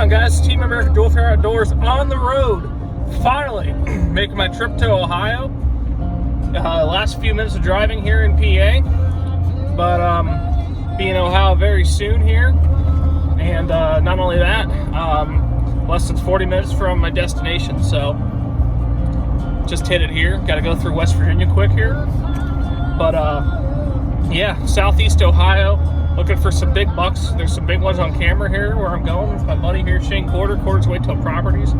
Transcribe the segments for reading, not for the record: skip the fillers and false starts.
on, guys? Team American Dual Threat Outdoors on the road. Finally making my trip to Ohio. Last few minutes of driving here in PA, but be in Ohio very soon here. And not only that, less than 40 minutes from my destination. So just hit it here. Got to go through West Virginia quick here. But yeah, Southeast Ohio. Looking for some big bucks. There's some big ones on camera here where I'm going with my buddy here, Shane Quarter, Quarters Whitetail Properties.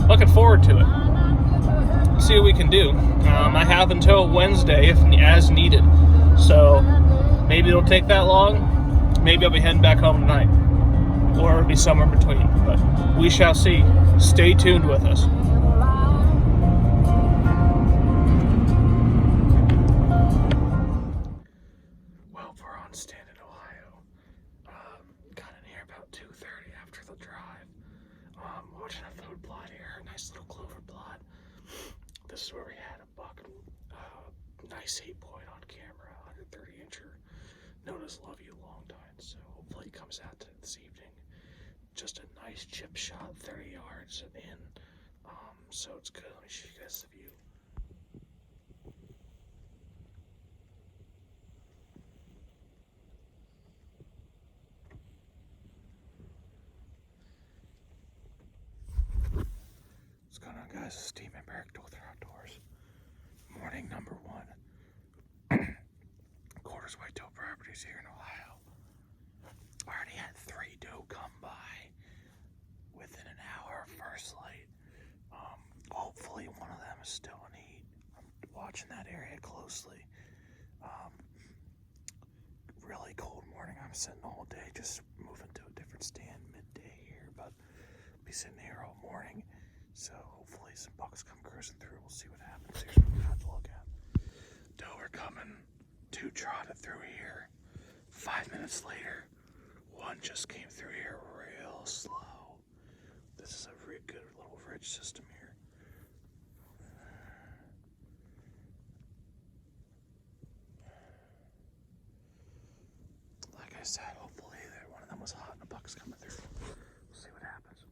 Looking forward to it. See what we can do. I have until Wednesday as needed. So maybe it'll take that long. Maybe I'll be heading back home tonight. Or it'll be somewhere in between. But we shall see. Stay tuned with us. Stand in Ohio. Got in here about 2:30 after the drive. Watching a food plot here, a nice little clover plot. This is where we had a buck, nice 8-point on camera, 130 incher. Known as Love You Long Time. So hopefully he comes out to this evening. Just a nice chip shot, 30 yards in. So it's good. Let me show you guys the view. What's going on, guys? This is Team American Dual Threat Outdoors. Morning number 1. Quarters Whitetail Properties here in Ohio. Already had 3 doe come by within an hour of first light. Hopefully one of them is still in heat. I'm watching that area closely. Really cold morning. I'm sitting all day, just moving to a different stand midday here, but be sitting here all morning. So hopefully some bucks come cruising through. We'll see what happens. Here's what we have to look at. Doe are coming. 2 trotted through here. 5 minutes later, 1 just came through here real slow. This is a really good little ridge system here. Like I said, hopefully one of them was hot and a buck's coming through. We'll see what happens.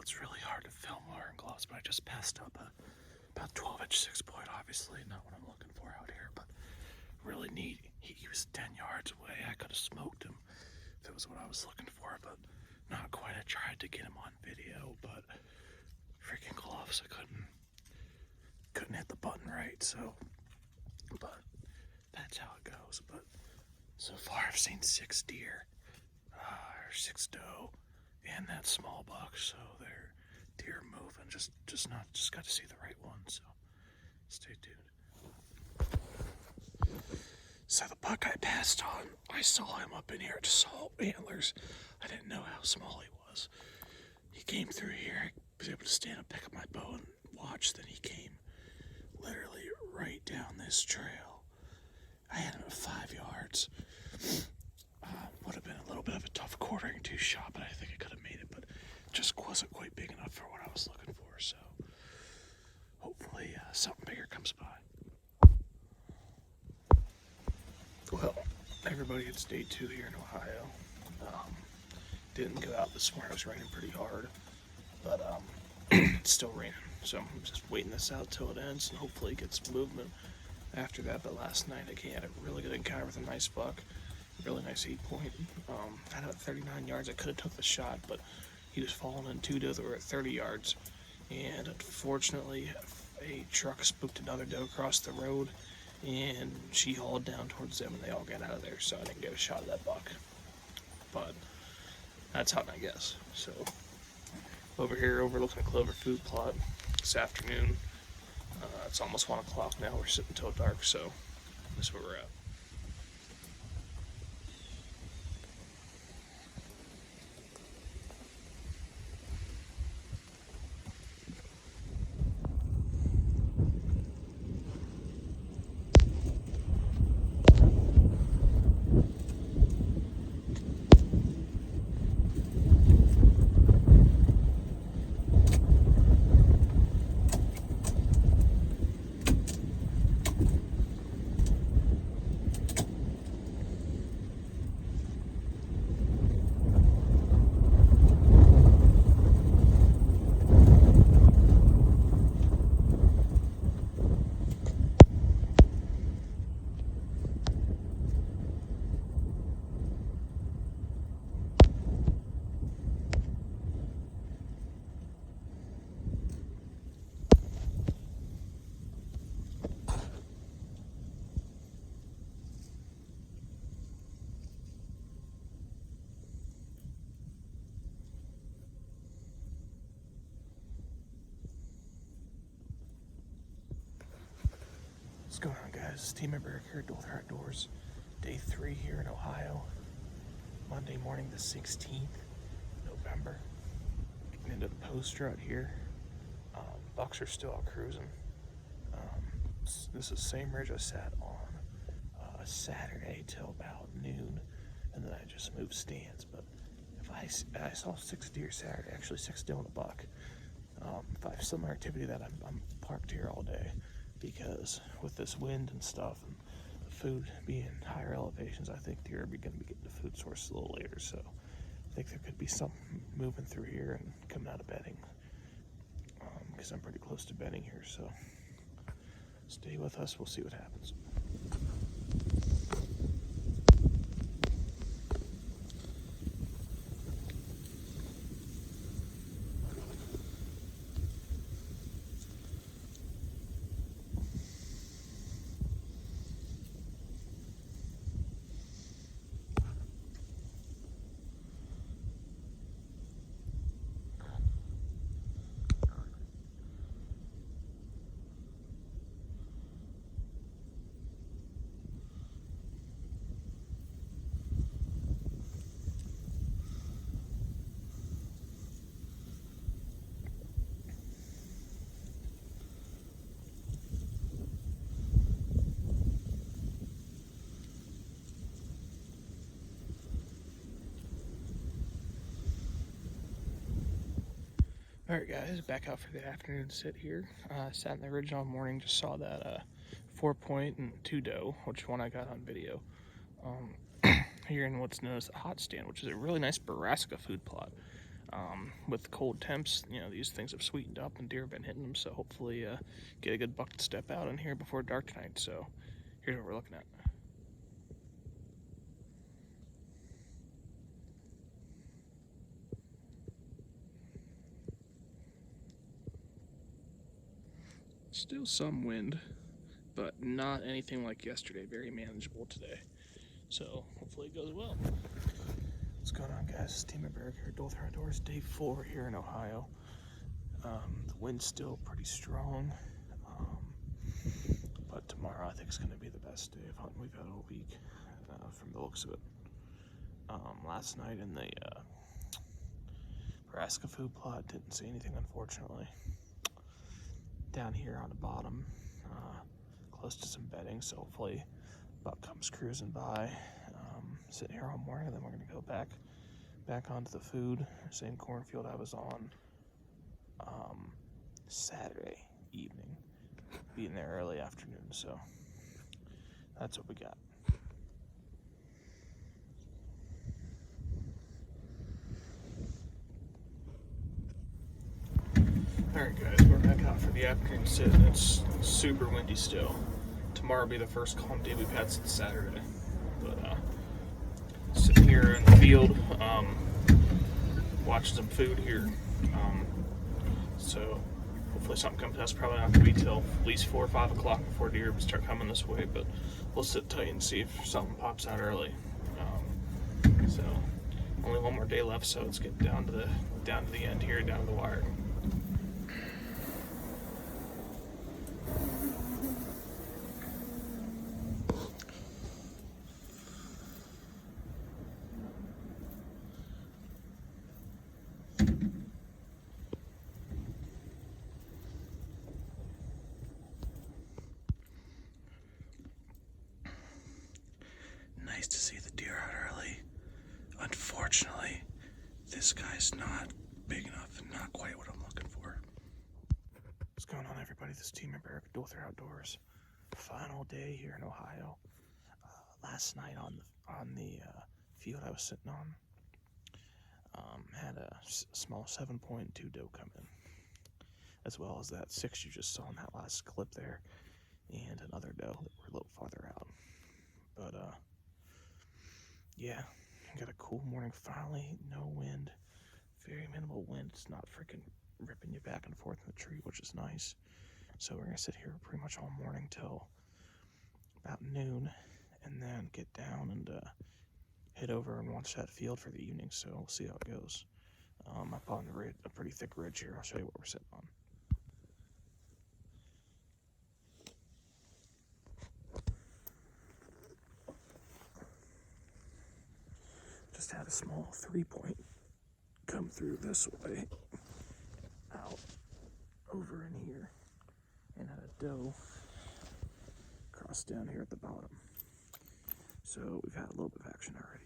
It's really hard to film wearing gloves, but I just passed up about 12-inch 6-point, obviously not what I'm looking for out here, but really neat. He was 10 yards away. I could have smoked him if it was what I was looking for, but not quite. I tried to get him on video, but freaking gloves, I couldn't hit the button right, so, but that's how it goes. But so far I've seen 6 deer, or 6 doe, and that small buck, so they're deer moving, just got to see the right one, so stay tuned. So the buck I passed on, I saw him up in here, just saw antlers. I didn't know how small he was. He came through here, I was able to stand up, pick up my bow and watch. Then he came literally right down this trail. I had him at 5 yards. Would have been a little bit of a tough quartering 2 shot, but I think I could have made it, but just wasn't quite big enough for what I was looking for. So hopefully something bigger comes by. Well, everybody, it's day 2 here in Ohio. Didn't go out this morning. It was raining pretty hard, but it's still raining. So I'm just waiting this out till it ends and hopefully it gets movement after that. But last night I had a really good encounter with a nice buck. Really nice 8-point. Had him at 39 yards. I could have took the shot, but he was falling in 2 doe that were at 30 yards. And unfortunately, a truck spooked another doe across the road, and she hauled down towards them, and they all got out of there, so I didn't get a shot of that buck. But that's how I guess. So over here, overlooking a clover food plot this afternoon. It's almost 1 o'clock now. We're sitting till dark, so this is where we're at. What's going on, guys? Team member here at CLOVER Outdoors. Day 3 here in Ohio. Monday morning, the 16th November. Getting into the poster out here. Bucks are still out cruising. This is the same ridge I sat on Saturday till about noon, and then I just moved stands. But if I saw 6 deer Saturday, actually 6 deer and a buck. If I have similar activity that I'm parked here all day, because with this wind and stuff and the food being higher elevations, I think deer are going to be getting to food source a little later. So I think there could be something moving through here and coming out of bedding, because I'm pretty close to bedding here. So stay with us. We'll see what happens. Alright guys, back out for the afternoon sit here. Sat in the ridge all morning, just saw that 4-point and 2 doe, which one I got on video. Here in what's known as the hot stand, which is a really nice brassica food plot. With cold temps, you know, these things have sweetened up and deer have been hitting them, so hopefully get a good buck to step out in here before dark tonight. So here's what we're looking at. Still some wind, but not anything like yesterday. Very manageable today. So hopefully it goes well. What's going on, guys? It's Team member here at CLOVER Outdoors. Day 4 here in Ohio. The wind's still pretty strong, but tomorrow I think it's going to be the best day of hunting we've had all week, from the looks of it. Last night in the brassica food plot, didn't see anything, unfortunately. Down here on the bottom, close to some bedding, so hopefully buck comes cruising by. Sitting here all morning, and then we're going to go back onto the food. Same cornfield I was on Saturday evening, being there early afternoon, so that's what we got. Alright guys, we're back out for the afternoon sit, and it's super windy still. Tomorrow will be the first calm day we've had since Saturday. But sitting here in the field, watching some food here. So hopefully something comes. That's probably not going to be till at least 4 or 5 o'clock before deer start coming this way, but we'll sit tight and see if something pops out early. So only one more day left, so let's get down to the end here, down to the wire. Nice to see the deer out early. Unfortunately, this guy's not big enough and not quite what I'm looking for. What's going on, everybody? This is Team America Dothr Outdoors. Final day here in Ohio. Last night on the field I was sitting on, had a small 7.2 doe come in, as well as that 6 you just saw in that last clip there, and another doe that were a little farther out. But yeah, got a cool morning finally. No wind, very minimal wind. It's not freaking ripping you back and forth in the tree, which is nice. So we're gonna sit here pretty much all morning till about noon, and then get down and head over and watch that field for the evening. So we'll see how it goes. Up on a pretty thick ridge here. I'll show you what we're sitting on. Just had a small 3-point come through this way, out over in here, and had a doe cross down here at the bottom. So we've had a little bit of action already.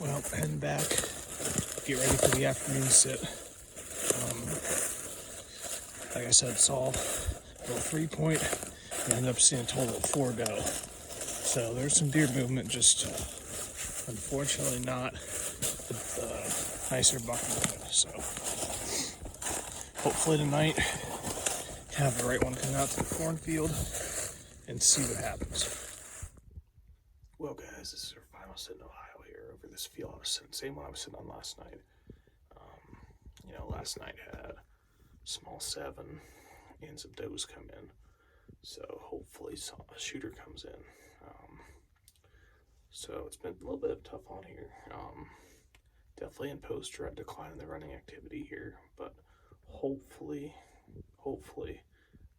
Well, heading back, get ready for the afternoon sit. Like I said, saw a little 3-point, and ended up seeing a total of 4 doe. So there's some deer movement, just unfortunately not the nicer buck movement. So hopefully tonight have the right one come out to the cornfield and see what happens. Well, guys, this is our final sit in Ohio here over this field I was sitting, same one I was sitting on last night. Last night had small 7 and some does come in, so hopefully a shooter comes in. So it's been a little bit of tough on here. Definitely in poster at decline in the running activity here, but hopefully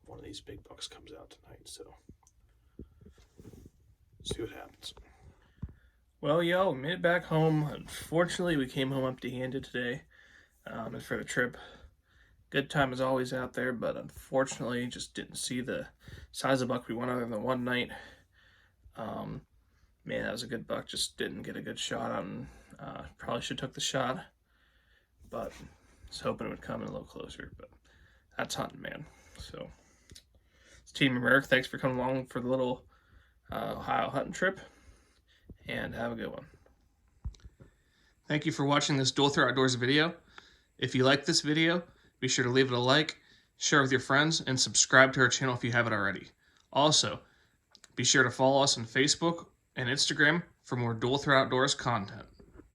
one of these big bucks comes out tonight. So see what happens. Well, y'all, made it back home. Unfortunately, we came home empty-handed today. And for the trip, good time as always out there, but unfortunately just didn't see the size of buck we wanted other than one night. Man, that was a good buck, just didn't get a good shot on. Probably should have took the shot, but I was hoping it would come in a little closer, but that's hunting, man. So it's Team America. Thanks for coming along for the little Ohio hunting trip, and have a good one. Thank you for watching this Dothr Outdoors video. If you like this video, be sure to leave it a like, share it with your friends, and subscribe to our channel if you haven't already. Also, be sure to follow us on Facebook and Instagram for more Dothr Outdoors content.